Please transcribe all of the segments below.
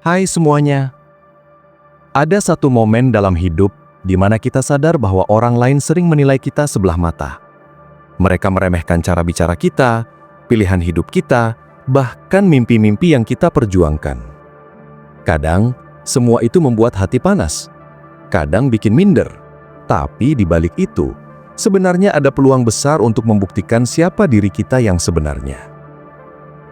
Hai semuanya. Ada satu momen dalam hidup di mana kita sadar bahwa orang lain sering menilai kita sebelah mata. Mereka meremehkan cara bicara kita, pilihan hidup kita, bahkan mimpi-mimpi yang kita perjuangkan. Kadang, semua itu membuat hati panas. Kadang bikin minder. Tapi di balik itu, sebenarnya ada peluang besar untuk membuktikan siapa diri kita yang sebenarnya.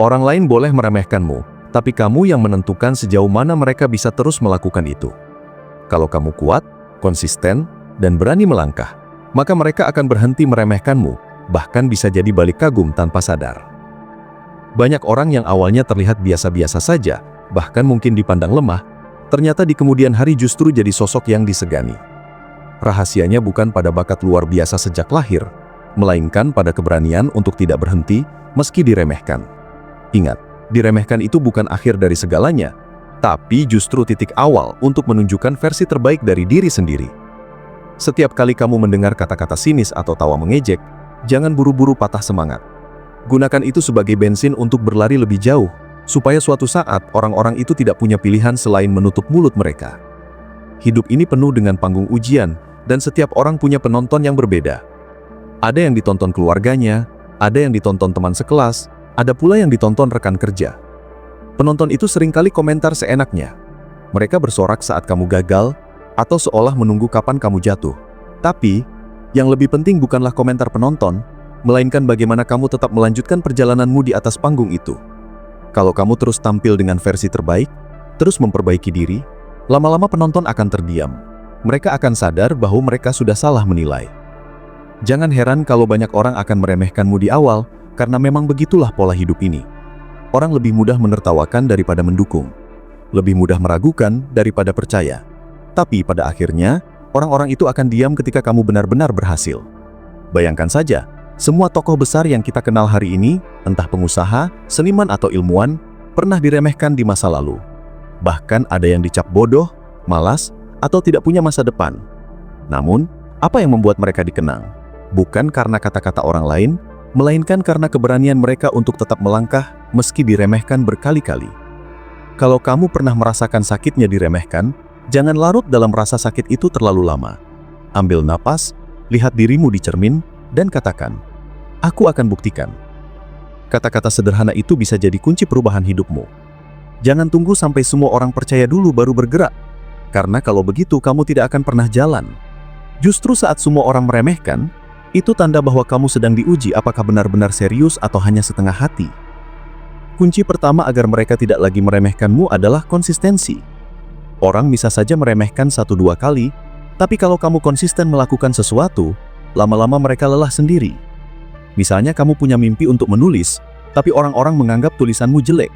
Orang lain boleh meremehkanmu, tapi kamu yang menentukan sejauh mana mereka bisa terus melakukan itu. Kalau kamu kuat, konsisten, dan berani melangkah, maka mereka akan berhenti meremehkanmu, bahkan bisa jadi balik kagum tanpa sadar. Banyak orang yang awalnya terlihat biasa-biasa saja, bahkan mungkin dipandang lemah, ternyata di kemudian hari justru jadi sosok yang disegani. Rahasianya bukan pada bakat luar biasa sejak lahir, melainkan pada keberanian untuk tidak berhenti meski diremehkan. Ingat, diremehkan itu bukan akhir dari segalanya, tapi justru titik awal untuk menunjukkan versi terbaik dari diri sendiri. Setiap kali kamu mendengar kata-kata sinis atau tawa mengejek, jangan buru-buru patah semangat. Gunakan itu sebagai bensin untuk berlari lebih jauh, supaya suatu saat orang-orang itu tidak punya pilihan selain menutup mulut mereka. Hidup ini penuh dengan panggung ujian, dan setiap orang punya penonton yang berbeda. Ada yang ditonton keluarganya, ada yang ditonton teman sekelas, ada pula yang ditonton rekan kerja. Penonton itu seringkali komentar seenaknya. Mereka bersorak saat kamu gagal, atau seolah menunggu kapan kamu jatuh. Tapi, yang lebih penting bukanlah komentar penonton, melainkan bagaimana kamu tetap melanjutkan perjalananmu di atas panggung itu. Kalau kamu terus tampil dengan versi terbaik, terus memperbaiki diri, lama-lama penonton akan terdiam. Mereka akan sadar bahwa mereka sudah salah menilai. Jangan heran kalau banyak orang akan meremehkanmu di awal, karena memang begitulah pola hidup ini. Orang lebih mudah menertawakan daripada mendukung, lebih mudah meragukan daripada percaya. Tapi pada akhirnya, orang-orang itu akan diam ketika kamu benar-benar berhasil. Bayangkan saja, semua tokoh besar yang kita kenal hari ini, entah pengusaha, seniman atau ilmuwan, pernah diremehkan di masa lalu. Bahkan ada yang dicap bodoh, malas, atau tidak punya masa depan. Namun, apa yang membuat mereka dikenang? Bukan karena kata-kata orang lain, melainkan karena keberanian mereka untuk tetap melangkah meski diremehkan berkali-kali. Kalau kamu pernah merasakan sakitnya diremehkan, jangan larut dalam rasa sakit itu terlalu lama. Ambil napas, lihat dirimu di cermin, dan katakan, "Aku akan buktikan." Kata-kata sederhana itu bisa jadi kunci perubahan hidupmu. Jangan tunggu sampai semua orang percaya dulu baru bergerak, karena kalau begitu kamu tidak akan pernah jalan. Justru saat semua orang meremehkan, itu tanda bahwa kamu sedang diuji apakah benar-benar serius atau hanya setengah hati. Kunci pertama agar mereka tidak lagi meremehkanmu adalah konsistensi. Orang bisa saja meremehkan 1-2 kali, tapi kalau kamu konsisten melakukan sesuatu, lama-lama mereka lelah sendiri. Misalnya kamu punya mimpi untuk menulis, tapi orang-orang menganggap tulisanmu jelek.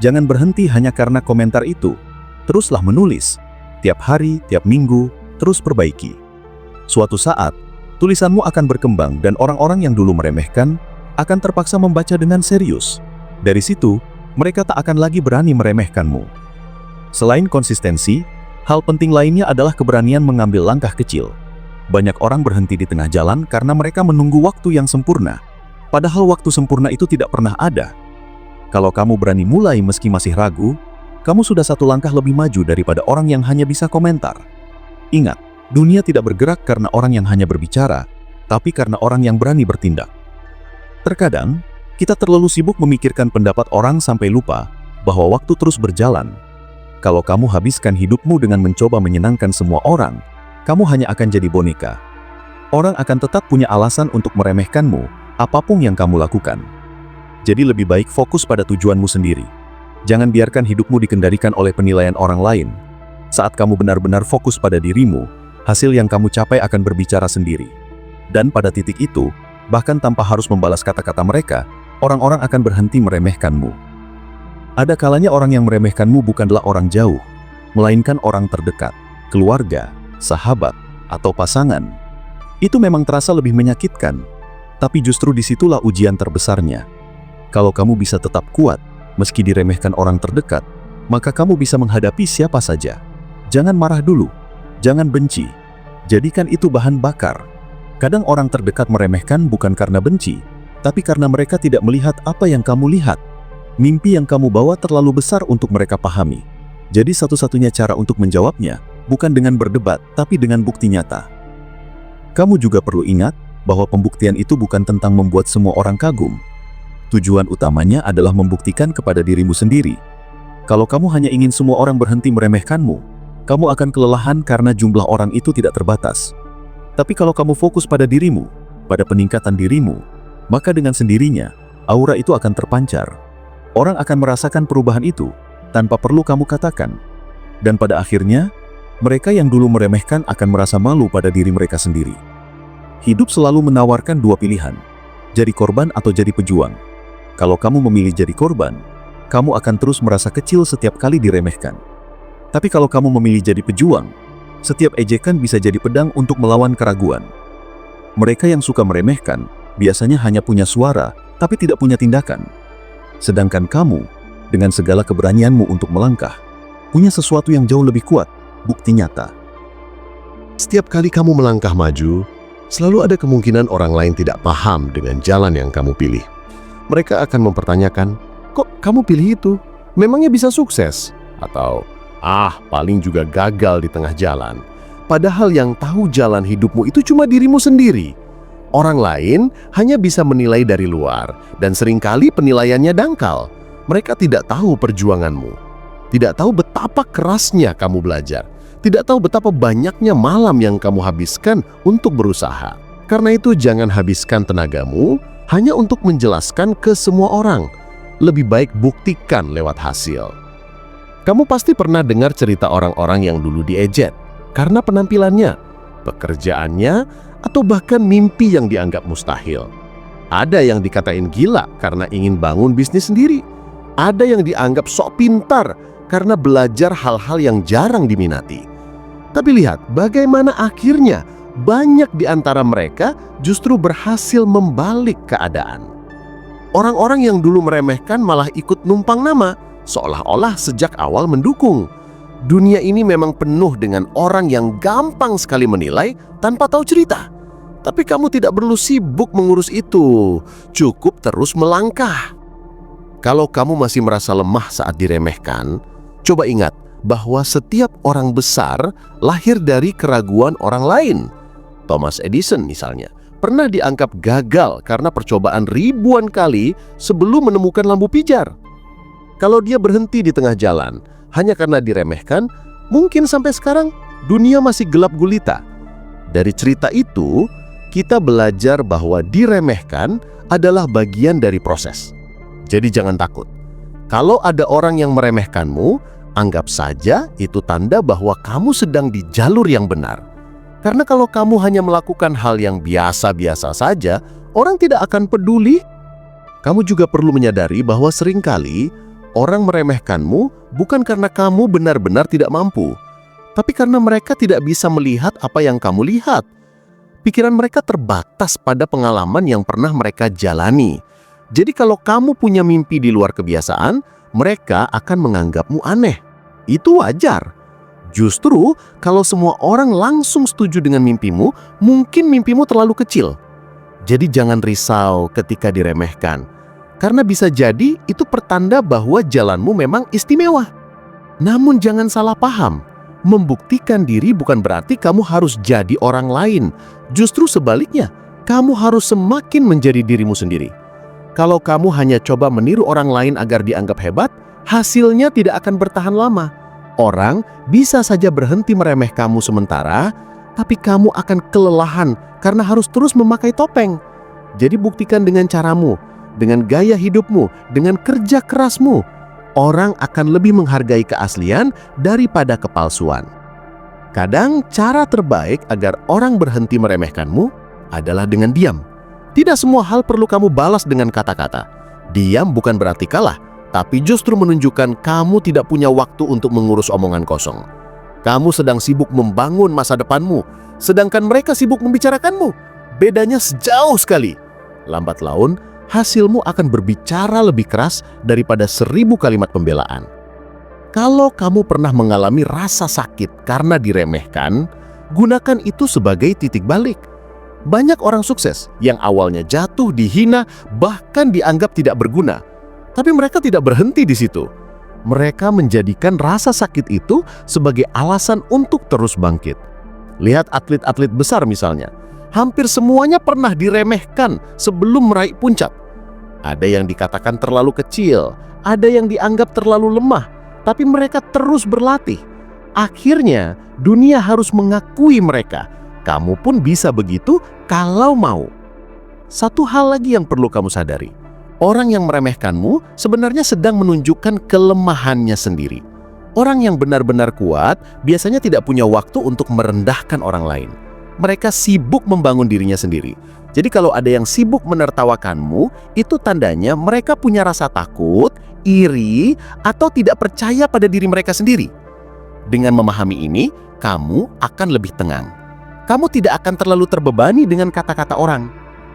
Jangan berhenti hanya karena komentar itu. Teruslah menulis. Tiap hari, tiap minggu, terus perbaiki. Suatu saat, tulisanmu akan berkembang dan orang-orang yang dulu meremehkan akan terpaksa membaca dengan serius. Dari situ, mereka tak akan lagi berani meremehkanmu. Selain konsistensi, hal penting lainnya adalah keberanian mengambil langkah kecil. Banyak orang berhenti di tengah jalan karena mereka menunggu waktu yang sempurna. Padahal waktu sempurna itu tidak pernah ada. Kalau kamu berani mulai meski masih ragu, kamu sudah satu langkah lebih maju daripada orang yang hanya bisa komentar. Ingat, dunia tidak bergerak karena orang yang hanya berbicara, tapi karena orang yang berani bertindak. Terkadang, kita terlalu sibuk memikirkan pendapat orang sampai lupa bahwa waktu terus berjalan. Kalau kamu habiskan hidupmu dengan mencoba menyenangkan semua orang, kamu hanya akan jadi boneka. Orang akan tetap punya alasan untuk meremehkanmu, apapun yang kamu lakukan. Jadi lebih baik fokus pada tujuanmu sendiri. Jangan biarkan hidupmu dikendalikan oleh penilaian orang lain. Saat kamu benar-benar fokus pada dirimu, hasil yang kamu capai akan berbicara sendiri. Dan pada titik itu, bahkan tanpa harus membalas kata-kata mereka, orang-orang akan berhenti meremehkanmu. Ada kalanya orang yang meremehkanmu bukanlah orang jauh, melainkan orang terdekat, keluarga, sahabat, atau pasangan. Itu memang terasa lebih menyakitkan, tapi justru disitulah ujian terbesarnya. Kalau kamu bisa tetap kuat, meski diremehkan orang terdekat, maka kamu bisa menghadapi siapa saja. Jangan marah dulu, jangan benci. Jadikan itu bahan bakar. Kadang orang terdekat meremehkan bukan karena benci, tapi karena mereka tidak melihat apa yang kamu lihat. Mimpi yang kamu bawa terlalu besar untuk mereka pahami. Jadi satu-satunya cara untuk menjawabnya bukan dengan berdebat, tapi dengan bukti nyata. Kamu juga perlu ingat bahwa pembuktian itu bukan tentang membuat semua orang kagum. Tujuan utamanya adalah membuktikan kepada dirimu sendiri. Kalau kamu hanya ingin semua orang berhenti meremehkanmu, kamu akan kelelahan karena jumlah orang itu tidak terbatas. Tapi kalau kamu fokus pada dirimu, pada peningkatan dirimu, maka dengan sendirinya, aura itu akan terpancar. Orang akan merasakan perubahan itu tanpa perlu kamu katakan. Dan pada akhirnya, mereka yang dulu meremehkan akan merasa malu pada diri mereka sendiri. Hidup selalu menawarkan dua pilihan, jadi korban atau jadi pejuang. Kalau kamu memilih jadi korban, kamu akan terus merasa kecil setiap kali diremehkan. Tapi kalau kamu memilih jadi pejuang, setiap ejekan bisa jadi pedang untuk melawan keraguan. Mereka yang suka meremehkan biasanya hanya punya suara, tapi tidak punya tindakan. Sedangkan kamu, dengan segala keberanianmu untuk melangkah, punya sesuatu yang jauh lebih kuat, bukti nyata. Setiap kali kamu melangkah maju, selalu ada kemungkinan orang lain tidak paham dengan jalan yang kamu pilih. Mereka akan mempertanyakan, kok kamu pilih itu? Memangnya bisa sukses? Atau, paling juga gagal di tengah jalan. Padahal yang tahu jalan hidupmu itu cuma dirimu sendiri. Orang lain hanya bisa menilai dari luar, dan seringkali penilaiannya dangkal. Mereka tidak tahu perjuanganmu, tidak tahu betapa kerasnya kamu belajar, tidak tahu betapa banyaknya malam yang kamu habiskan untuk berusaha. Karena itu jangan habiskan tenagamu hanya untuk menjelaskan ke semua orang. Lebih baik buktikan lewat hasil. Kamu pasti pernah dengar cerita orang-orang yang dulu diejek karena penampilannya, pekerjaannya, atau bahkan mimpi yang dianggap mustahil. Ada yang dikatain gila karena ingin bangun bisnis sendiri. Ada yang dianggap sok pintar karena belajar hal-hal yang jarang diminati. Tapi lihat bagaimana akhirnya banyak di antara mereka justru berhasil membalik keadaan. Orang-orang yang dulu meremehkan malah ikut numpang nama, seolah-olah sejak awal mendukung. Dunia ini memang penuh dengan orang yang gampang sekali menilai tanpa tahu cerita. Tapi kamu tidak perlu sibuk mengurus itu, cukup terus melangkah. Kalau kamu masih merasa lemah saat diremehkan, coba ingat bahwa setiap orang besar lahir dari keraguan orang lain. Thomas Edison misalnya, pernah dianggap gagal karena percobaan ribuan kali sebelum menemukan lampu pijar. Kalau dia berhenti di tengah jalan hanya karena diremehkan, mungkin sampai sekarang dunia masih gelap gulita. Dari cerita itu, kita belajar bahwa diremehkan adalah bagian dari proses. Jadi jangan takut. Kalau ada orang yang meremehkanmu, anggap saja itu tanda bahwa kamu sedang di jalur yang benar. Karena kalau kamu hanya melakukan hal yang biasa-biasa saja, orang tidak akan peduli. Kamu juga perlu menyadari bahwa seringkali orang meremehkanmu bukan karena kamu benar-benar tidak mampu, tapi karena mereka tidak bisa melihat apa yang kamu lihat. Pikiran mereka terbatas pada pengalaman yang pernah mereka jalani. Jadi kalau kamu punya mimpi di luar kebiasaan, mereka akan menganggapmu aneh. Itu wajar. Justru kalau semua orang langsung setuju dengan mimpimu, mungkin mimpimu terlalu kecil. Jadi jangan risau ketika diremehkan. Karena bisa jadi itu pertanda bahwa jalanmu memang istimewa. Namun jangan salah paham. Membuktikan diri bukan berarti kamu harus jadi orang lain. Justru sebaliknya, kamu harus semakin menjadi dirimu sendiri. Kalau kamu hanya coba meniru orang lain agar dianggap hebat, hasilnya tidak akan bertahan lama. Orang bisa saja berhenti meremeh kamu sementara, tapi kamu akan kelelahan karena harus terus memakai topeng. Jadi buktikan dengan caramu, dengan gaya hidupmu, dengan kerja kerasmu. Orang akan lebih menghargai keaslian daripada kepalsuan. Kadang cara terbaik agar orang berhenti meremehkanmu adalah dengan diam. Tidak semua hal perlu kamu balas dengan kata-kata. Diam bukan berarti kalah, tapi justru menunjukkan kamu tidak punya waktu untuk mengurus omongan kosong. Kamu sedang sibuk membangun masa depanmu, sedangkan mereka sibuk membicarakanmu. Bedanya sejauh sekali. Lambat laun, hasilmu akan berbicara lebih keras daripada 1000 kalimat pembelaan. Kalau kamu pernah mengalami rasa sakit karena diremehkan, gunakan itu sebagai titik balik. Banyak orang sukses yang awalnya jatuh, dihina, bahkan dianggap tidak berguna. Tapi mereka tidak berhenti di situ. Mereka menjadikan rasa sakit itu sebagai alasan untuk terus bangkit. Lihat atlet-atlet besar misalnya. Hampir semuanya pernah diremehkan sebelum meraih puncak. Ada yang dikatakan terlalu kecil, ada yang dianggap terlalu lemah, tapi mereka terus berlatih. Akhirnya, dunia harus mengakui mereka. Kamu pun bisa begitu kalau mau. Satu hal lagi yang perlu kamu sadari. Orang yang meremehkanmu sebenarnya sedang menunjukkan kelemahannya sendiri. Orang yang benar-benar kuat biasanya tidak punya waktu untuk merendahkan orang lain. Mereka sibuk membangun dirinya sendiri. Jadi kalau ada yang sibuk menertawakanmu, itu tandanya mereka punya rasa takut, iri, atau tidak percaya pada diri mereka sendiri. Dengan memahami ini, kamu akan lebih tenang. Kamu tidak akan terlalu terbebani dengan kata-kata orang.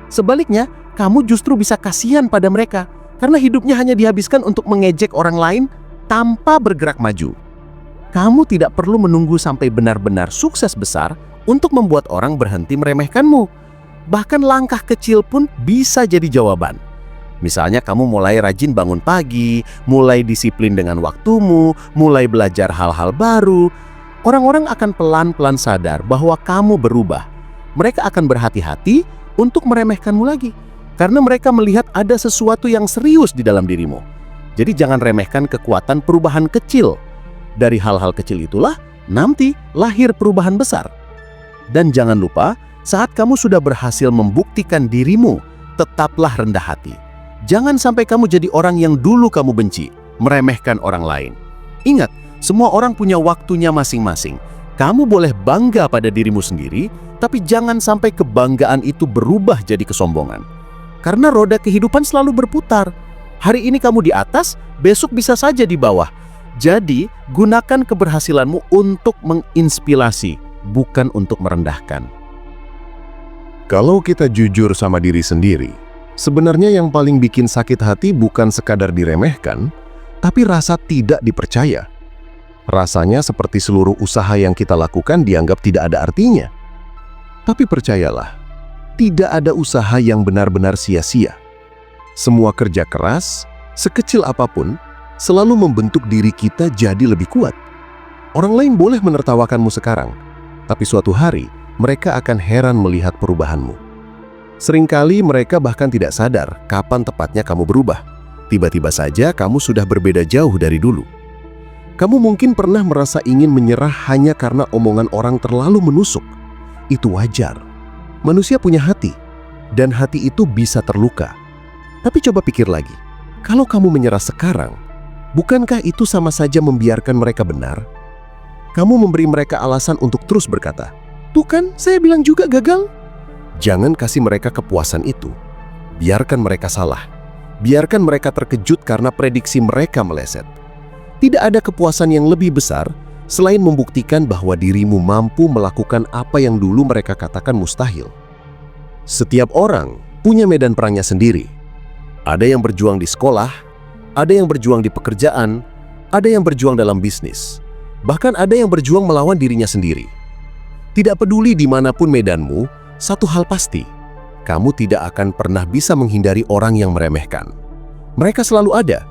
Sebaliknya, kamu justru bisa kasihan pada mereka, karena hidupnya hanya dihabiskan untuk mengejek orang lain tanpa bergerak maju. Kamu tidak perlu menunggu sampai benar-benar sukses besar untuk membuat orang berhenti meremehkanmu. Bahkan langkah kecil pun bisa jadi jawaban. Misalnya kamu mulai rajin bangun pagi, mulai disiplin dengan waktumu, mulai belajar hal-hal baru. Orang-orang akan pelan-pelan sadar bahwa kamu berubah. Mereka akan berhati-hati untuk meremehkanmu lagi. Karena mereka melihat ada sesuatu yang serius di dalam dirimu. Jadi jangan remehkan kekuatan perubahan kecil. Dari hal-hal kecil itulah nanti lahir perubahan besar. Dan jangan lupa, saat kamu sudah berhasil membuktikan dirimu, tetaplah rendah hati. Jangan sampai kamu jadi orang yang dulu kamu benci, meremehkan orang lain. Ingat, semua orang punya waktunya masing-masing. Kamu boleh bangga pada dirimu sendiri, tapi jangan sampai kebanggaan itu berubah jadi kesombongan. Karena roda kehidupan selalu berputar. Hari ini kamu di atas, besok bisa saja di bawah. Jadi, gunakan keberhasilanmu untuk menginspirasi, bukan untuk merendahkan. Kalau kita jujur sama diri sendiri, sebenarnya yang paling bikin sakit hati bukan sekadar diremehkan, tapi rasa tidak dipercaya. Rasanya seperti seluruh usaha yang kita lakukan dianggap tidak ada artinya. Tapi percayalah, tidak ada usaha yang benar-benar sia-sia. Semua kerja keras, sekecil apapun, selalu membentuk diri kita jadi lebih kuat. Orang lain boleh menertawakanmu sekarang, tapi suatu hari mereka akan heran melihat perubahanmu. Seringkali mereka bahkan tidak sadar kapan tepatnya kamu berubah. Tiba-tiba saja kamu sudah berbeda jauh dari dulu. Kamu mungkin pernah merasa ingin menyerah hanya karena omongan orang terlalu menusuk. Itu wajar. Manusia punya hati, dan hati itu bisa terluka. Tapi coba pikir lagi, kalau kamu menyerah sekarang, bukankah itu sama saja membiarkan mereka benar? Kamu memberi mereka alasan untuk terus berkata, "Tuh kan, saya bilang juga gagal." Jangan kasih mereka kepuasan itu. Biarkan mereka salah. Biarkan mereka terkejut karena prediksi mereka meleset. Tidak ada kepuasan yang lebih besar selain membuktikan bahwa dirimu mampu melakukan apa yang dulu mereka katakan mustahil. Setiap orang punya medan perangnya sendiri. Ada yang berjuang di sekolah, ada yang berjuang di pekerjaan, ada yang berjuang dalam bisnis. Bahkan ada yang berjuang melawan dirinya sendiri. Tidak peduli dimanapun medanmu, satu hal pasti, kamu tidak akan pernah bisa menghindari orang yang meremehkan. Mereka selalu ada,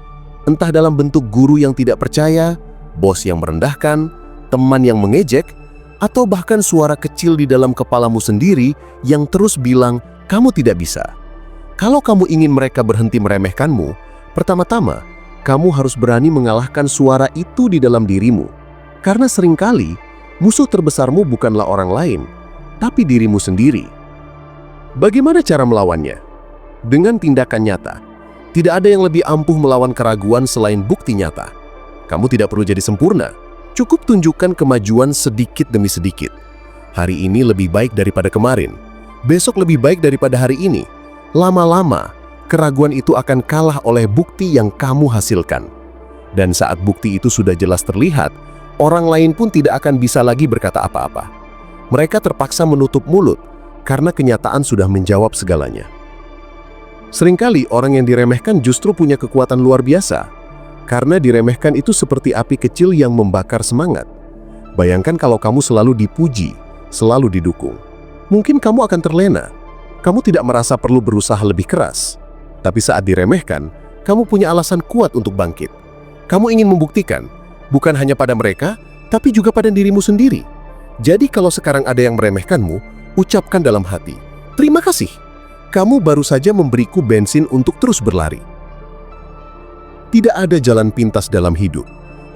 entah dalam bentuk guru yang tidak percaya, bos yang merendahkan, teman yang mengejek, atau bahkan suara kecil di dalam kepalamu sendiri yang terus bilang, kamu tidak bisa. Kalau kamu ingin mereka berhenti meremehkanmu, pertama-tama, kamu harus berani mengalahkan suara itu di dalam dirimu. Karena seringkali, musuh terbesarmu bukanlah orang lain, tapi dirimu sendiri. Bagaimana cara melawannya? Dengan tindakan nyata. Tidak ada yang lebih ampuh melawan keraguan selain bukti nyata. Kamu tidak perlu jadi sempurna. Cukup tunjukkan kemajuan sedikit demi sedikit. Hari ini lebih baik daripada kemarin. Besok lebih baik daripada hari ini. Lama-lama, keraguan itu akan kalah oleh bukti yang kamu hasilkan. Dan saat bukti itu sudah jelas terlihat, orang lain pun tidak akan bisa lagi berkata apa-apa. Mereka terpaksa menutup mulut karena kenyataan sudah menjawab segalanya. Seringkali orang yang diremehkan justru punya kekuatan luar biasa. Karena diremehkan itu seperti api kecil yang membakar semangat. Bayangkan kalau kamu selalu dipuji, selalu didukung. Mungkin kamu akan terlena. Kamu tidak merasa perlu berusaha lebih keras. Tapi saat diremehkan, kamu punya alasan kuat untuk bangkit. Kamu ingin membuktikan, bukan hanya pada mereka, tapi juga pada dirimu sendiri. Jadi kalau sekarang ada yang meremehkanmu, ucapkan dalam hati, "Terima kasih. Kamu baru saja memberiku bensin untuk terus berlari." Tidak ada jalan pintas dalam hidup.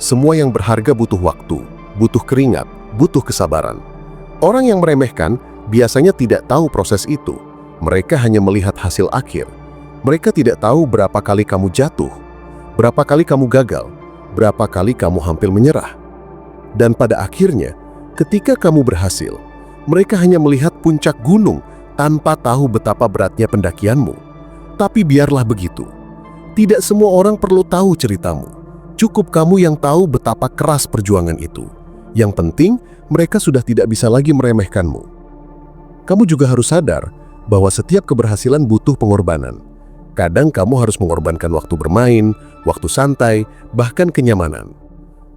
Semua yang berharga butuh waktu, butuh keringat, butuh kesabaran. Orang yang meremehkan biasanya tidak tahu proses itu. Mereka hanya melihat hasil akhir. Mereka tidak tahu berapa kali kamu jatuh, berapa kali kamu gagal, berapa kali kamu hampir menyerah. Dan pada akhirnya, ketika kamu berhasil, mereka hanya melihat puncak gunung tanpa tahu betapa beratnya pendakianmu. Tapi biarlah begitu. Tidak semua orang perlu tahu ceritamu. Cukup kamu yang tahu betapa keras perjuangan itu. Yang penting, mereka sudah tidak bisa lagi meremehkanmu. Kamu juga harus sadar bahwa setiap keberhasilan butuh pengorbanan. Kadang kamu harus mengorbankan waktu bermain, waktu santai, bahkan kenyamanan.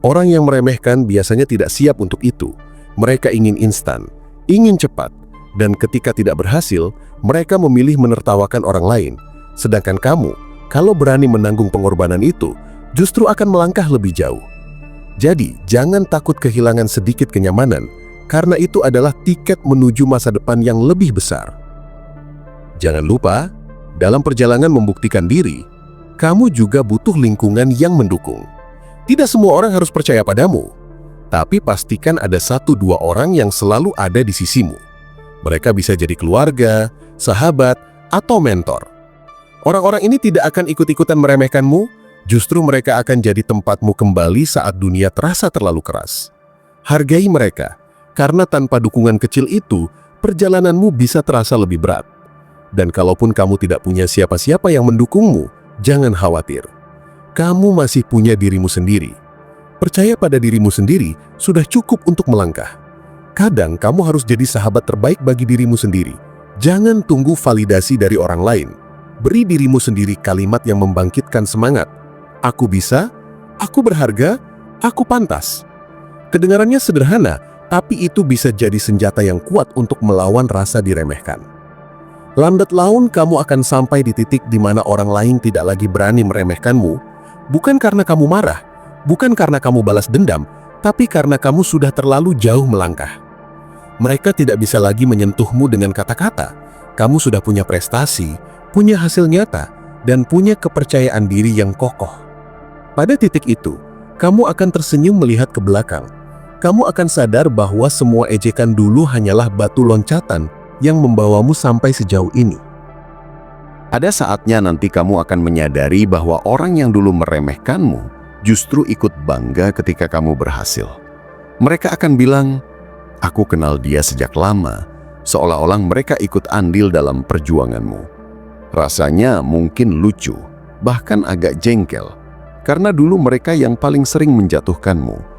Orang yang meremehkan biasanya tidak siap untuk itu. Mereka ingin instan, ingin cepat, dan ketika tidak berhasil, mereka memilih menertawakan orang lain. Sedangkan kamu, kalau berani menanggung pengorbanan itu, justru akan melangkah lebih jauh. Jadi, jangan takut kehilangan sedikit kenyamanan, karena itu adalah tiket menuju masa depan yang lebih besar. Jangan lupa, dalam perjalanan membuktikan diri, kamu juga butuh lingkungan yang mendukung. Tidak semua orang harus percaya padamu, tapi pastikan ada 1-2 orang yang selalu ada di sisimu. Mereka bisa jadi keluarga, sahabat, atau mentor. Orang-orang ini tidak akan ikut-ikutan meremehkanmu, justru mereka akan jadi tempatmu kembali saat dunia terasa terlalu keras. Hargai mereka, karena tanpa dukungan kecil itu, perjalananmu bisa terasa lebih berat. Dan kalaupun kamu tidak punya siapa-siapa yang mendukungmu, jangan khawatir. Kamu masih punya dirimu sendiri. Percaya pada dirimu sendiri sudah cukup untuk melangkah. Kadang kamu harus jadi sahabat terbaik bagi dirimu sendiri. Jangan tunggu validasi dari orang lain. Beri dirimu sendiri kalimat yang membangkitkan semangat. Aku bisa, aku berharga, aku pantas. Kedengarannya sederhana, tapi itu bisa jadi senjata yang kuat untuk melawan rasa diremehkan. Lambat laun kamu akan sampai di titik di mana orang lain tidak lagi berani meremehkanmu, bukan karena kamu marah, bukan karena kamu balas dendam, tapi karena kamu sudah terlalu jauh melangkah. Mereka tidak bisa lagi menyentuhmu dengan kata-kata. Kamu sudah punya prestasi, punya hasil nyata, dan punya kepercayaan diri yang kokoh. Pada titik itu, kamu akan tersenyum melihat ke belakang. Kamu akan sadar bahwa semua ejekan dulu hanyalah batu loncatan yang membawamu sampai sejauh ini. Ada saatnya nanti kamu akan menyadari bahwa orang yang dulu meremehkanmu justru ikut bangga ketika kamu berhasil. Mereka akan bilang, "Aku kenal dia sejak lama," seolah-olah mereka ikut andil dalam perjuanganmu. Rasanya mungkin lucu, bahkan agak jengkel, karena dulu mereka yang paling sering menjatuhkanmu.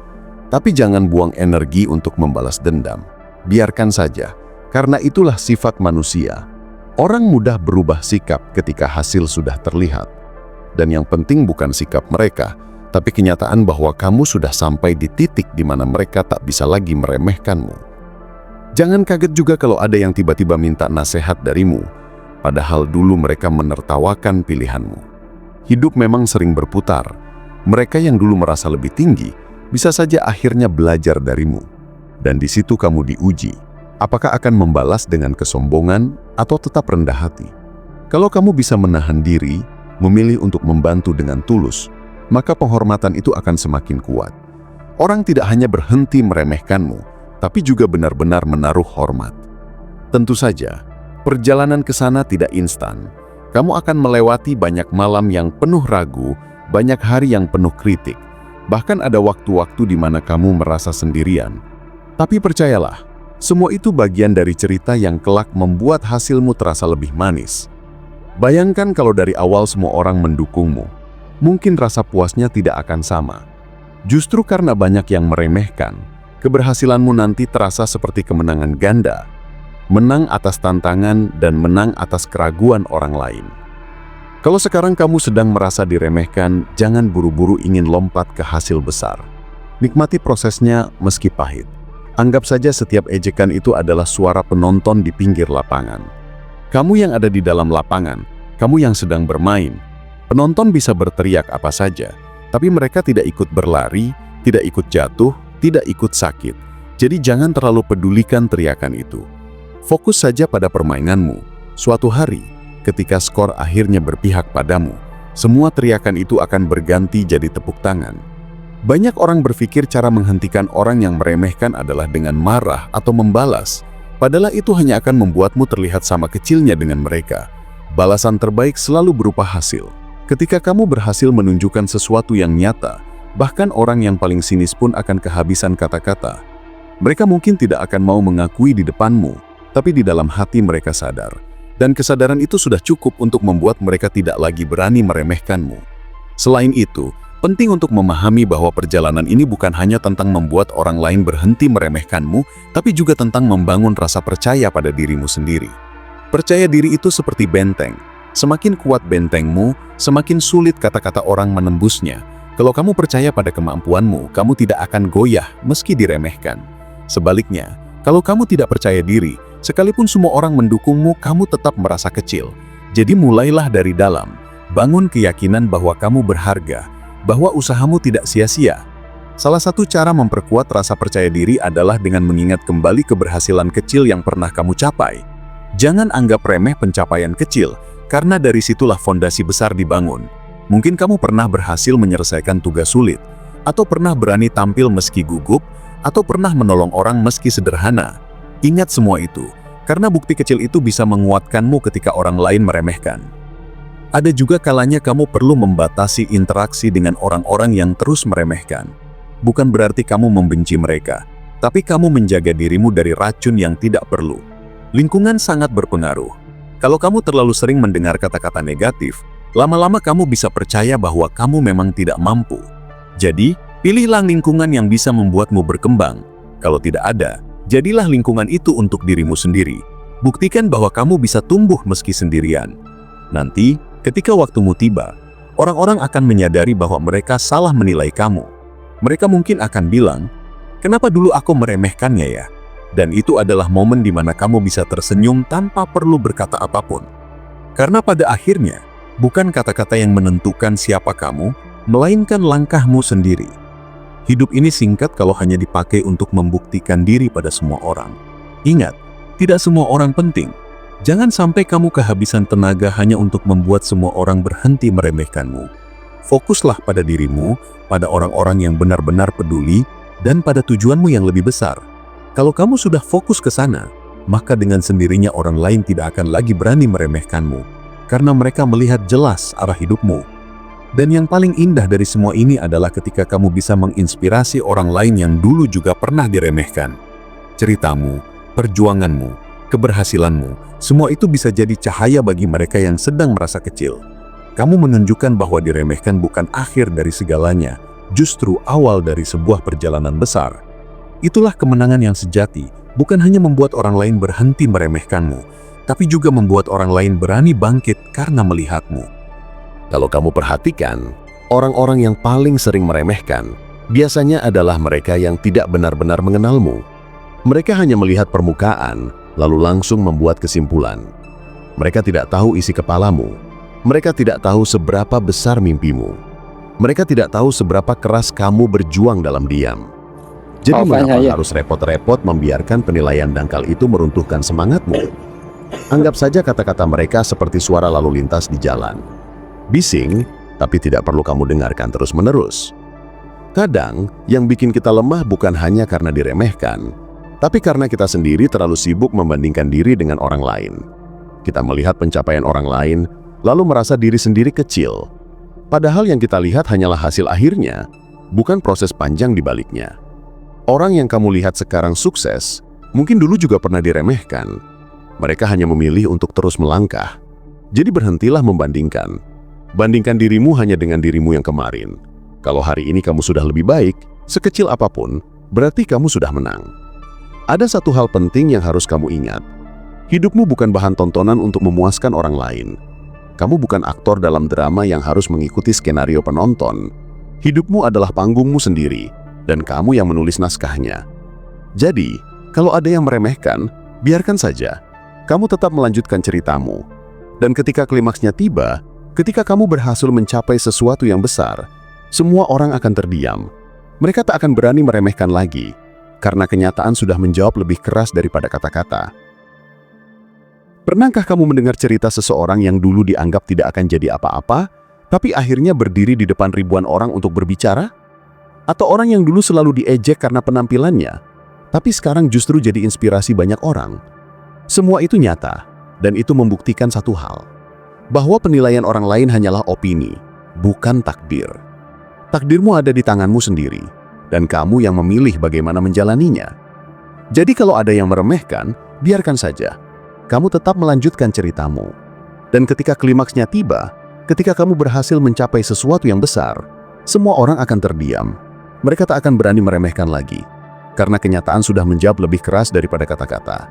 Tapi jangan buang energi untuk membalas dendam. Biarkan saja. Karena itulah sifat manusia. Orang mudah berubah sikap ketika hasil sudah terlihat. Dan yang penting bukan sikap mereka, tapi kenyataan bahwa kamu sudah sampai di titik di mana mereka tak bisa lagi meremehkanmu. Jangan kaget juga kalau ada yang tiba-tiba minta nasihat darimu, padahal dulu mereka menertawakan pilihanmu. Hidup memang sering berputar. Mereka yang dulu merasa lebih tinggi, bisa saja akhirnya belajar darimu. Dan di situ kamu diuji. Apakah akan membalas dengan kesombongan atau tetap rendah hati? Kalau kamu bisa menahan diri, memilih untuk membantu dengan tulus, maka penghormatan itu akan semakin kuat. Orang tidak hanya berhenti meremehkanmu, tapi juga benar-benar menaruh hormat. Tentu saja, perjalanan ke sana tidak instan. Kamu akan melewati banyak malam yang penuh ragu, banyak hari yang penuh kritik. Bahkan ada waktu-waktu di mana kamu merasa sendirian. Tapi percayalah, semua itu bagian dari cerita yang kelak membuat hasilmu terasa lebih manis. Bayangkan kalau dari awal semua orang mendukungmu, mungkin rasa puasnya tidak akan sama. Justru karena banyak yang meremehkan, keberhasilanmu nanti terasa seperti kemenangan ganda. Menang atas tantangan dan menang atas keraguan orang lain. Kalau sekarang kamu sedang merasa diremehkan, jangan buru-buru ingin lompat ke hasil besar. Nikmati prosesnya meski pahit. Anggap saja setiap ejekan itu adalah suara penonton di pinggir lapangan. Kamu yang ada di dalam lapangan, kamu yang sedang bermain. Penonton bisa berteriak apa saja, Tapi mereka tidak ikut berlari, tidak ikut jatuh, tidak ikut sakit. Jadi jangan terlalu pedulikan teriakan itu. Fokus saja pada permainanmu. Suatu hari, ketika skor akhirnya berpihak padamu, semua teriakan itu akan berganti jadi tepuk tangan. Banyak orang berpikir cara menghentikan orang yang meremehkan adalah dengan marah atau membalas. Padahal itu hanya akan membuatmu terlihat sama kecilnya dengan mereka. Balasan terbaik selalu berupa hasil. Ketika kamu berhasil menunjukkan sesuatu yang nyata, bahkan orang yang paling sinis pun akan kehabisan kata-kata. Mereka mungkin tidak akan mau mengakui di depanmu, tapi di dalam hati mereka sadar. Dan kesadaran itu sudah cukup untuk membuat mereka tidak lagi berani meremehkanmu. Selain itu, penting untuk memahami bahwa perjalanan ini bukan hanya tentang membuat orang lain berhenti meremehkanmu, tapi juga tentang membangun rasa percaya pada dirimu sendiri. Percaya diri itu seperti benteng. Semakin kuat bentengmu, semakin sulit kata-kata orang menembusnya. Kalau kamu percaya pada kemampuanmu, kamu tidak akan goyah meski diremehkan. Sebaliknya, kalau kamu tidak percaya diri, sekalipun semua orang mendukungmu, kamu tetap merasa kecil. Jadi mulailah dari dalam. Bangun keyakinan bahwa kamu berharga, bahwa usahamu tidak sia-sia. Salah satu cara memperkuat rasa percaya diri adalah dengan mengingat kembali keberhasilan kecil yang pernah kamu capai. Jangan anggap remeh pencapaian kecil, karena dari situlah fondasi besar dibangun. Mungkin kamu pernah berhasil menyelesaikan tugas sulit, atau pernah berani tampil meski gugup, atau pernah menolong orang meski sederhana. Ingat semua itu, karena bukti kecil itu bisa menguatkanmu ketika orang lain meremehkan. Ada juga kalanya kamu perlu membatasi interaksi dengan orang-orang yang terus meremehkan. Bukan berarti kamu membenci mereka, tapi kamu menjaga dirimu dari racun yang tidak perlu. Lingkungan sangat berpengaruh. Kalau kamu terlalu sering mendengar kata-kata negatif, lama-lama kamu bisa percaya bahwa kamu memang tidak mampu. Jadi, pilihlah lingkungan yang bisa membuatmu berkembang. Kalau tidak ada, jadilah lingkungan itu untuk dirimu sendiri. Buktikan bahwa kamu bisa tumbuh meski sendirian. Nanti, ketika waktumu tiba, orang-orang akan menyadari bahwa mereka salah menilai kamu. Mereka mungkin akan bilang, "Kenapa dulu aku meremehkannya ya?" Dan itu adalah momen di mana kamu bisa tersenyum tanpa perlu berkata apapun. Karena pada akhirnya, bukan kata-kata yang menentukan siapa kamu, melainkan langkahmu sendiri. Hidup ini singkat kalau hanya dipakai untuk membuktikan diri pada semua orang. Ingat, tidak semua orang penting. Jangan sampai kamu kehabisan tenaga hanya untuk membuat semua orang berhenti meremehkanmu. Fokuslah pada dirimu, pada orang-orang yang benar-benar peduli, dan pada tujuanmu yang lebih besar. Kalau kamu sudah fokus ke sana, maka dengan sendirinya orang lain tidak akan lagi berani meremehkanmu, karena mereka melihat jelas arah hidupmu. Dan yang paling indah dari semua ini adalah ketika kamu bisa menginspirasi orang lain yang dulu juga pernah diremehkan. Ceritamu, perjuanganmu, keberhasilanmu, semua itu bisa jadi cahaya bagi mereka yang sedang merasa kecil. Kamu menunjukkan bahwa diremehkan bukan akhir dari segalanya, justru awal dari sebuah perjalanan besar. Itulah kemenangan yang sejati, bukan hanya membuat orang lain berhenti meremehkanmu, tapi juga membuat orang lain berani bangkit karena melihatmu. Kalau kamu perhatikan, orang-orang yang paling sering meremehkan biasanya adalah mereka yang tidak benar-benar mengenalmu. Mereka hanya melihat permukaan, lalu langsung membuat kesimpulan. Mereka tidak tahu isi kepalamu. Mereka tidak tahu seberapa besar mimpimu. Mereka tidak tahu seberapa keras kamu berjuang dalam diam. Jadi mengapa harus repot-repot membiarkan penilaian dangkal itu meruntuhkan semangatmu? Anggap saja kata-kata mereka seperti suara lalu lintas di jalan. Bising, tapi tidak perlu kamu dengarkan terus-menerus. Kadang, yang bikin kita lemah bukan hanya karena diremehkan, tapi karena kita sendiri terlalu sibuk membandingkan diri dengan orang lain. Kita melihat pencapaian orang lain, lalu merasa diri sendiri kecil. Padahal yang kita lihat hanyalah hasil akhirnya, bukan proses panjang di baliknya. Orang yang kamu lihat sekarang sukses, mungkin dulu juga pernah diremehkan. Mereka hanya memilih untuk terus melangkah. Jadi berhentilah membandingkan. Bandingkan dirimu hanya dengan dirimu yang kemarin. Kalau hari ini kamu sudah lebih baik, sekecil apapun, berarti kamu sudah menang. Ada satu hal penting yang harus kamu ingat. Hidupmu bukan bahan tontonan untuk memuaskan orang lain. Kamu bukan aktor dalam drama yang harus mengikuti skenario penonton. Hidupmu adalah panggungmu sendiri. Dan kamu yang menulis naskahnya. Jadi, kalau ada yang meremehkan, biarkan saja. Kamu tetap melanjutkan ceritamu. Dan ketika klimaksnya tiba, ketika kamu berhasil mencapai sesuatu yang besar, semua orang akan terdiam. Mereka tak akan berani meremehkan lagi, karena kenyataan sudah menjawab lebih keras daripada kata-kata. Pernahkah kamu mendengar cerita seseorang yang dulu dianggap tidak akan jadi apa-apa, tapi akhirnya berdiri di depan ribuan orang untuk berbicara? Atau orang yang dulu selalu diejek karena penampilannya, tapi sekarang justru jadi inspirasi banyak orang? Semua itu nyata, dan itu membuktikan satu hal, bahwa penilaian orang lain hanyalah opini, bukan takdir. Takdirmu ada di tanganmu sendiri, dan kamu yang memilih bagaimana menjalaninya. Jadi kalau ada yang meremehkan, biarkan saja. Kamu tetap melanjutkan ceritamu. Dan ketika klimaksnya tiba, ketika kamu berhasil mencapai sesuatu yang besar, semua orang akan terdiam. Mereka tak akan berani meremehkan lagi, karena kenyataan sudah menjawab lebih keras daripada kata-kata.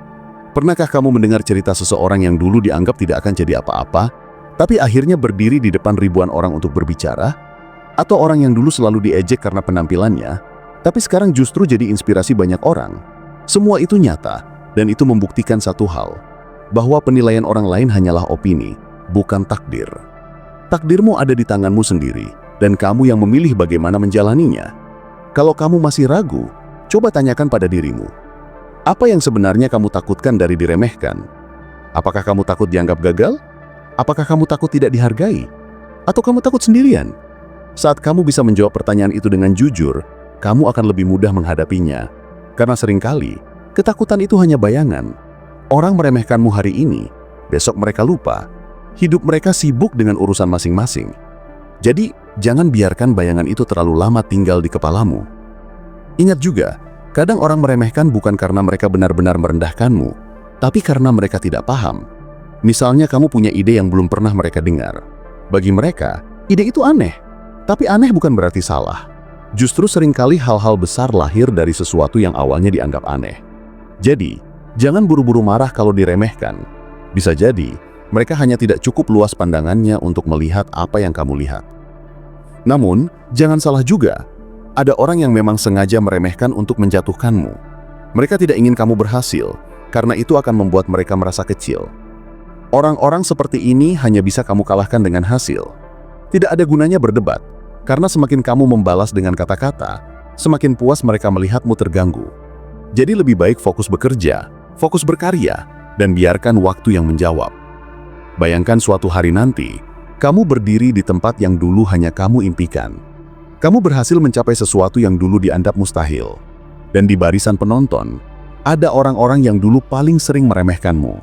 Pernahkah kamu mendengar cerita seseorang yang dulu dianggap tidak akan jadi apa-apa, tapi akhirnya berdiri di depan ribuan orang untuk berbicara? Atau orang yang dulu selalu diejek karena penampilannya, tapi sekarang justru jadi inspirasi banyak orang? Semua itu nyata, dan itu membuktikan satu hal, bahwa penilaian orang lain hanyalah opini, bukan takdir. Takdirmu ada di tanganmu sendiri, dan kamu yang memilih bagaimana menjalaninya. Kalau kamu masih ragu, coba tanyakan pada dirimu, apa yang sebenarnya kamu takutkan dari diremehkan? Apakah kamu takut dianggap gagal? Apakah kamu takut tidak dihargai? Atau kamu takut sendirian? Saat kamu bisa menjawab pertanyaan itu dengan jujur, kamu akan lebih mudah menghadapinya. Karena seringkali, ketakutan itu hanya bayangan. Orang meremehkanmu hari ini, besok mereka lupa. Hidup mereka sibuk dengan urusan masing-masing. Jadi, jangan biarkan bayangan itu terlalu lama tinggal di kepalamu. Ingat juga, kadang orang meremehkan bukan karena mereka benar-benar merendahkanmu, tapi karena mereka tidak paham. Misalnya kamu punya ide yang belum pernah mereka dengar. Bagi mereka, ide itu aneh. Tapi aneh bukan berarti salah. Justru seringkali hal-hal besar lahir dari sesuatu yang awalnya dianggap aneh. Jadi, jangan buru-buru marah kalau diremehkan. Bisa jadi, mereka hanya tidak cukup luas pandangannya untuk melihat apa yang kamu lihat. Namun, jangan salah juga. Ada orang yang memang sengaja meremehkan untuk menjatuhkanmu. Mereka tidak ingin kamu berhasil, karena itu akan membuat mereka merasa kecil. Orang-orang seperti ini hanya bisa kamu kalahkan dengan hasil. Tidak ada gunanya berdebat, karena semakin kamu membalas dengan kata-kata, semakin puas mereka melihatmu terganggu. Jadi lebih baik fokus bekerja, fokus berkarya, dan biarkan waktu yang menjawab. Bayangkan suatu hari nanti, kamu berdiri di tempat yang dulu hanya kamu impikan. Kamu berhasil mencapai sesuatu yang dulu dianggap mustahil. Dan di barisan penonton, ada orang-orang yang dulu paling sering meremehkanmu.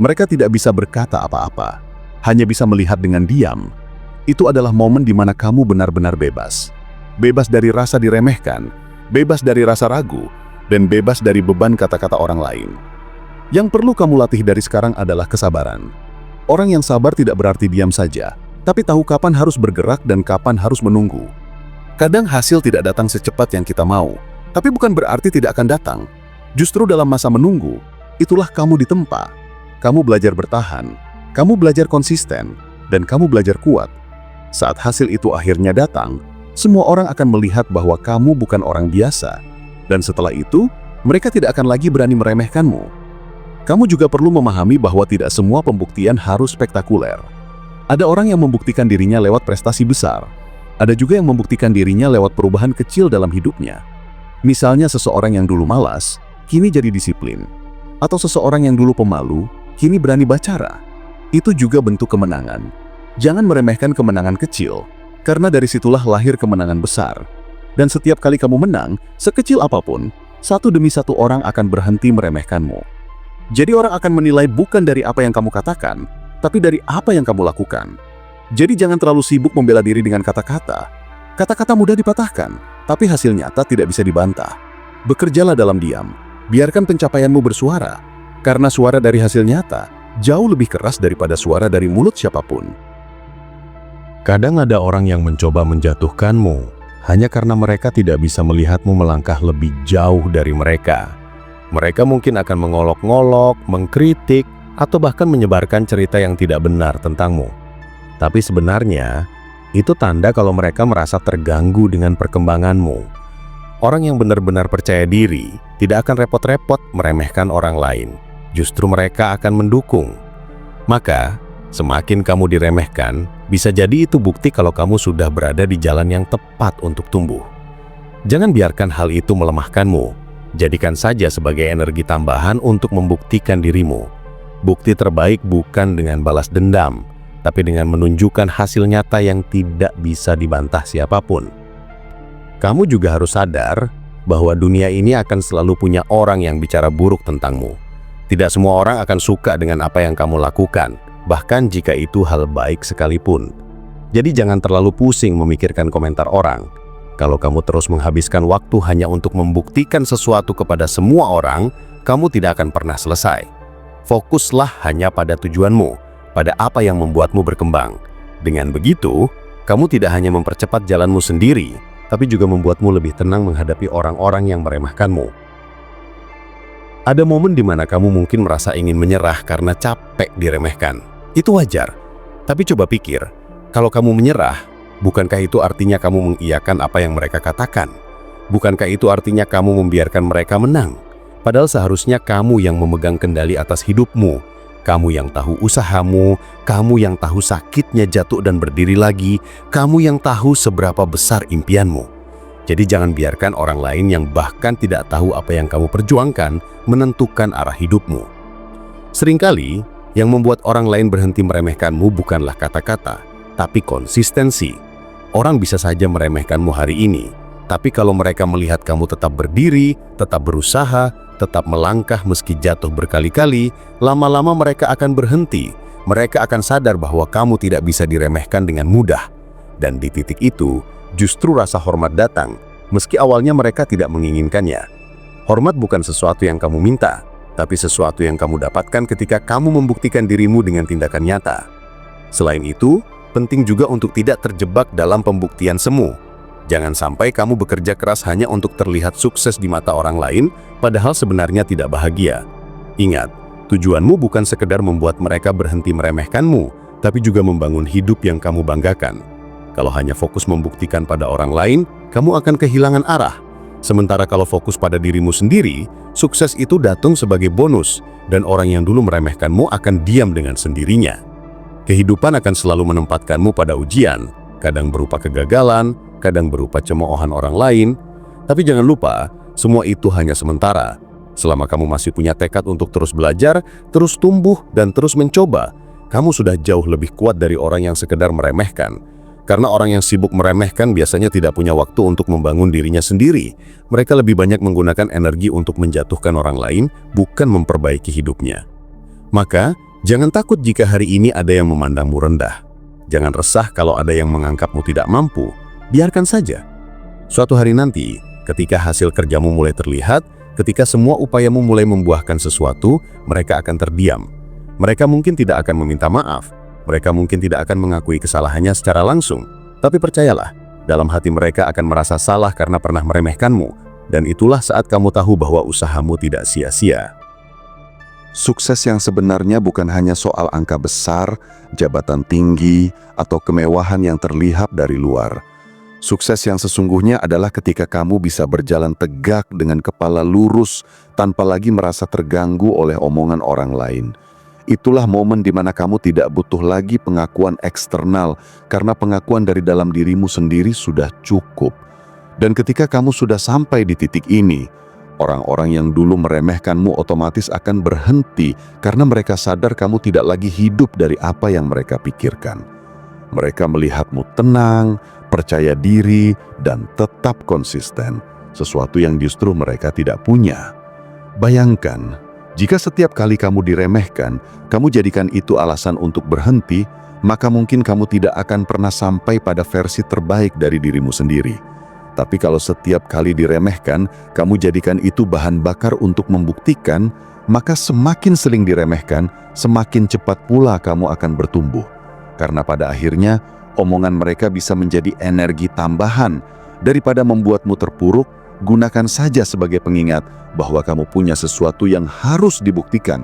Mereka tidak bisa berkata apa-apa, hanya bisa melihat dengan diam. Itu adalah momen di mana kamu benar-benar bebas. Bebas dari rasa diremehkan, bebas dari rasa ragu, dan bebas dari beban kata-kata orang lain. Yang perlu kamu latih dari sekarang adalah kesabaran. Orang yang sabar tidak berarti diam saja, tapi tahu kapan harus bergerak dan kapan harus menunggu. Kadang hasil tidak datang secepat yang kita mau, tapi bukan berarti tidak akan datang. Justru dalam masa menunggu, itulah kamu ditempa. Kamu belajar bertahan, kamu belajar konsisten, dan kamu belajar kuat. Saat hasil itu akhirnya datang, semua orang akan melihat bahwa kamu bukan orang biasa. Dan setelah itu, mereka tidak akan lagi berani meremehkanmu. Kamu juga perlu memahami bahwa tidak semua pembuktian harus spektakuler. Ada orang yang membuktikan dirinya lewat prestasi besar. Ada juga yang membuktikan dirinya lewat perubahan kecil dalam hidupnya. Misalnya seseorang yang dulu malas, kini jadi disiplin. Atau seseorang yang dulu pemalu, kini berani bicara. Itu juga bentuk kemenangan. Jangan meremehkan kemenangan kecil, karena dari situlah lahir kemenangan besar. Dan setiap kali kamu menang, sekecil apapun, satu demi satu orang akan berhenti meremehkanmu. Jadi orang akan menilai bukan dari apa yang kamu katakan, tapi dari apa yang kamu lakukan. Jadi jangan terlalu sibuk membela diri dengan kata-kata. Kata-kata mudah dipatahkan, tapi hasil nyata tidak bisa dibantah. Bekerjalah dalam diam, biarkan pencapaianmu bersuara, karena suara dari hasil nyata jauh lebih keras daripada suara dari mulut siapapun. Kadang ada orang yang mencoba menjatuhkanmu hanya karena mereka tidak bisa melihatmu melangkah lebih jauh dari mereka. Mereka mungkin akan mengolok-ngolok, mengkritik, atau bahkan menyebarkan cerita yang tidak benar tentangmu. Tapi sebenarnya, itu tanda kalau mereka merasa terganggu dengan perkembanganmu. Orang yang benar-benar percaya diri tidak akan repot-repot meremehkan orang lain. Justru mereka akan mendukung. Maka, semakin kamu diremehkan, Bisa jadi itu bukti kalau kamu sudah berada di jalan yang tepat untuk tumbuh. Jangan biarkan hal itu melemahkanmu. Jadikan saja sebagai energi tambahan untuk membuktikan dirimu. Bukti terbaik bukan dengan balas dendam, tapi dengan menunjukkan hasil nyata yang tidak bisa dibantah siapapun. Kamu juga harus sadar bahwa dunia ini akan selalu punya orang yang bicara buruk tentangmu. Tidak semua orang akan suka dengan apa yang kamu lakukan, bahkan jika itu hal baik sekalipun. Jadi jangan terlalu pusing memikirkan komentar orang. Kalau kamu terus menghabiskan waktu hanya untuk membuktikan sesuatu kepada semua orang, kamu tidak akan pernah selesai. Fokuslah hanya pada tujuanmu, pada apa yang membuatmu berkembang. Dengan begitu, kamu tidak hanya mempercepat jalanmu sendiri, tapi juga membuatmu lebih tenang menghadapi orang-orang yang meremehkanmu. Ada momen di mana kamu mungkin merasa ingin menyerah karena capek diremehkan. Itu wajar. Tapi coba pikir, kalau kamu menyerah, bukankah itu artinya kamu mengiyakan apa yang mereka katakan? Bukankah itu artinya kamu membiarkan mereka menang? Padahal seharusnya kamu yang memegang kendali atas hidupmu. Kamu yang tahu usahamu, kamu yang tahu sakitnya jatuh dan berdiri lagi, kamu yang tahu seberapa besar impianmu. Jadi jangan biarkan orang lain yang bahkan tidak tahu apa yang kamu perjuangkan menentukan arah hidupmu. Seringkali, yang membuat orang lain berhenti meremehkanmu bukanlah kata-kata, tapi konsistensi. Orang bisa saja meremehkanmu hari ini, tapi kalau mereka melihat kamu tetap berdiri, tetap berusaha, tetap melangkah meski jatuh berkali-kali, lama-lama mereka akan berhenti. Mereka akan sadar bahwa kamu tidak bisa diremehkan dengan mudah. Dan di titik itu, justru rasa hormat datang, meski awalnya mereka tidak menginginkannya. Hormat bukan sesuatu yang kamu minta, tapi sesuatu yang kamu dapatkan ketika kamu membuktikan dirimu dengan tindakan nyata. Selain itu, penting juga untuk tidak terjebak dalam pembuktian semu. Jangan sampai kamu bekerja keras hanya untuk terlihat sukses di mata orang lain, padahal sebenarnya tidak bahagia. Ingat, tujuanmu bukan sekedar membuat mereka berhenti meremehkanmu, tapi juga membangun hidup yang kamu banggakan. Kalau hanya fokus membuktikan pada orang lain, kamu akan kehilangan arah. Sementara kalau fokus pada dirimu sendiri, sukses itu datang sebagai bonus, dan orang yang dulu meremehkanmu akan diam dengan sendirinya. Kehidupan akan selalu menempatkanmu pada ujian, kadang berupa kegagalan, kadang berupa cemoohan orang lain. Tapi jangan lupa, semua itu hanya sementara. Selama kamu masih punya tekad untuk terus belajar, terus tumbuh, dan terus mencoba, kamu sudah jauh lebih kuat dari orang yang sekedar meremehkan. Karena orang yang sibuk meremehkan biasanya tidak punya waktu untuk membangun dirinya sendiri. Mereka lebih banyak menggunakan energi untuk menjatuhkan orang lain, bukan memperbaiki hidupnya. Maka, jangan takut jika hari ini ada yang memandangmu rendah. Jangan resah kalau ada yang menganggapmu tidak mampu. Biarkan saja. Suatu hari nanti, ketika hasil kerjamu mulai terlihat, ketika semua upayamu mulai membuahkan sesuatu, mereka akan terdiam. Mereka mungkin tidak akan meminta maaf. Mereka mungkin tidak akan mengakui kesalahannya secara langsung, tapi percayalah, dalam hati mereka akan merasa salah karena pernah meremehkanmu, dan itulah saat kamu tahu bahwa usahamu tidak sia-sia. Sukses yang sebenarnya bukan hanya soal angka besar, jabatan tinggi, atau kemewahan yang terlihat dari luar. Sukses yang sesungguhnya adalah ketika kamu bisa berjalan tegak dengan kepala lurus tanpa lagi merasa terganggu oleh omongan orang lain. Itulah momen di mana kamu tidak butuh lagi pengakuan eksternal, karena pengakuan dari dalam dirimu sendiri sudah cukup. Dan ketika kamu sudah sampai di titik ini, orang-orang yang dulu meremehkanmu otomatis akan berhenti karena mereka sadar kamu tidak lagi hidup dari apa yang mereka pikirkan. Mereka melihatmu tenang, percaya diri, dan tetap konsisten, sesuatu yang justru mereka tidak punya. Bayangkan, jika setiap kali kamu diremehkan, kamu jadikan itu alasan untuk berhenti, maka mungkin kamu tidak akan pernah sampai pada versi terbaik dari dirimu sendiri. Tapi kalau setiap kali diremehkan, kamu jadikan itu bahan bakar untuk membuktikan, maka semakin sering diremehkan, semakin cepat pula kamu akan bertumbuh. Karena pada akhirnya, omongan mereka bisa menjadi energi tambahan. Daripada membuatmu terpuruk, gunakan saja sebagai pengingat bahwa kamu punya sesuatu yang harus dibuktikan,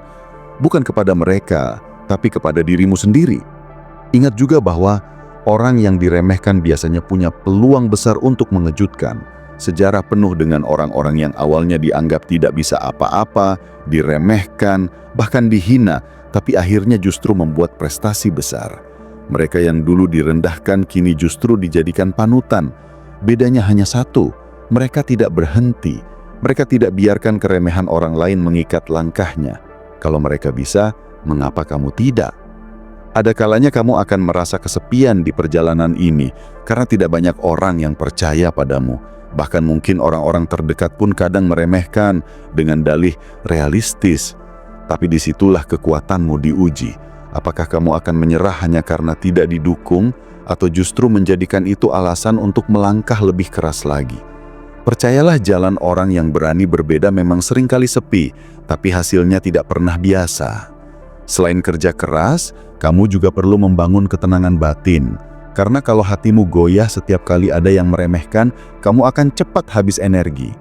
bukan kepada mereka, tapi kepada dirimu sendiri. Ingat juga bahwa orang yang diremehkan biasanya punya peluang besar untuk mengejutkan. Sejarah penuh dengan orang-orang yang awalnya dianggap tidak bisa apa-apa, diremehkan, bahkan dihina, tapi akhirnya justru membuat prestasi besar. Mereka yang dulu direndahkan kini justru dijadikan panutan. Bedanya hanya satu, mereka tidak berhenti. Mereka tidak biarkan keremehan orang lain mengikat langkahnya. Kalau mereka bisa, mengapa kamu tidak? Ada kalanya kamu akan merasa kesepian di perjalanan ini karena tidak banyak orang yang percaya padamu. Bahkan mungkin orang-orang terdekat pun kadang meremehkan dengan dalih realistis. Tapi disitulah kekuatanmu diuji. Apakah kamu akan menyerah hanya karena tidak didukung, atau justru menjadikan itu alasan untuk melangkah lebih keras lagi? Percayalah, jalan orang yang berani berbeda memang seringkali sepi, tapi hasilnya tidak pernah biasa. Selain kerja keras, kamu juga perlu membangun ketenangan batin. Karena kalau hatimu goyah setiap kali ada yang meremehkan, kamu akan cepat habis energi.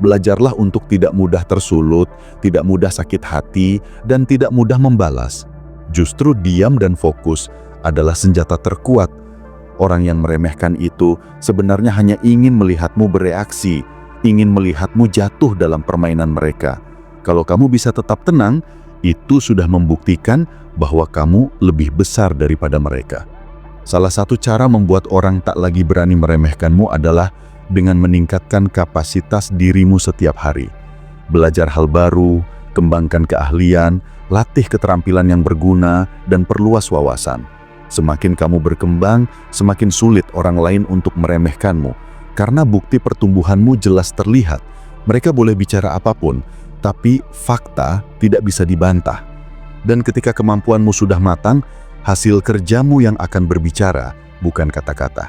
Belajarlah untuk tidak mudah tersulut, tidak mudah sakit hati, dan tidak mudah membalas. Justru diam dan fokus adalah senjata terkuat. Orang yang meremehkan itu sebenarnya hanya ingin melihatmu bereaksi, ingin melihatmu jatuh dalam permainan mereka. Kalau kamu bisa tetap tenang, itu sudah membuktikan bahwa kamu lebih besar daripada mereka. Salah satu cara membuat orang tak lagi berani meremehkanmu adalah dengan meningkatkan kapasitas dirimu setiap hari. Belajar hal baru, kembangkan keahlian, latih keterampilan yang berguna, dan perluas wawasan. Semakin kamu berkembang, semakin sulit orang lain untuk meremehkanmu, karena bukti pertumbuhanmu jelas terlihat. Mereka boleh bicara apapun, tapi fakta tidak bisa dibantah. Dan ketika kemampuanmu sudah matang, hasil kerjamu yang akan berbicara, bukan kata-kata.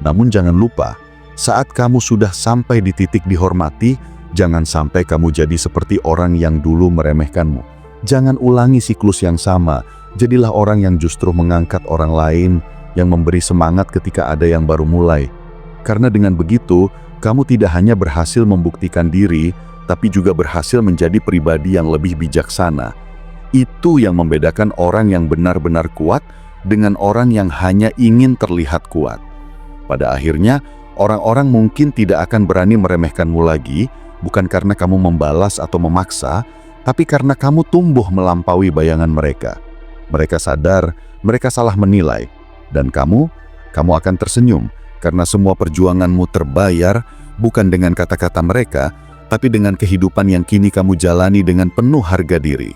Namun jangan lupa, saat kamu sudah sampai di titik dihormati, jangan sampai kamu jadi seperti orang yang dulu meremehkanmu. Jangan ulangi siklus yang sama. Jadilah orang yang justru mengangkat orang lain, yang memberi semangat ketika ada yang baru mulai. Karena dengan begitu, kamu tidak hanya berhasil membuktikan diri, tapi juga berhasil menjadi pribadi yang lebih bijaksana. Itu yang membedakan orang yang benar-benar kuat dengan orang yang hanya ingin terlihat kuat. Pada akhirnya, orang-orang mungkin tidak akan berani meremehkanmu lagi, bukan karena kamu membalas atau memaksa, tapi karena kamu tumbuh melampaui bayangan mereka. Mereka sadar, mereka salah menilai. Dan kamu akan tersenyum, karena semua perjuanganmu terbayar bukan dengan kata-kata mereka, tapi dengan kehidupan yang kini kamu jalani dengan penuh harga diri.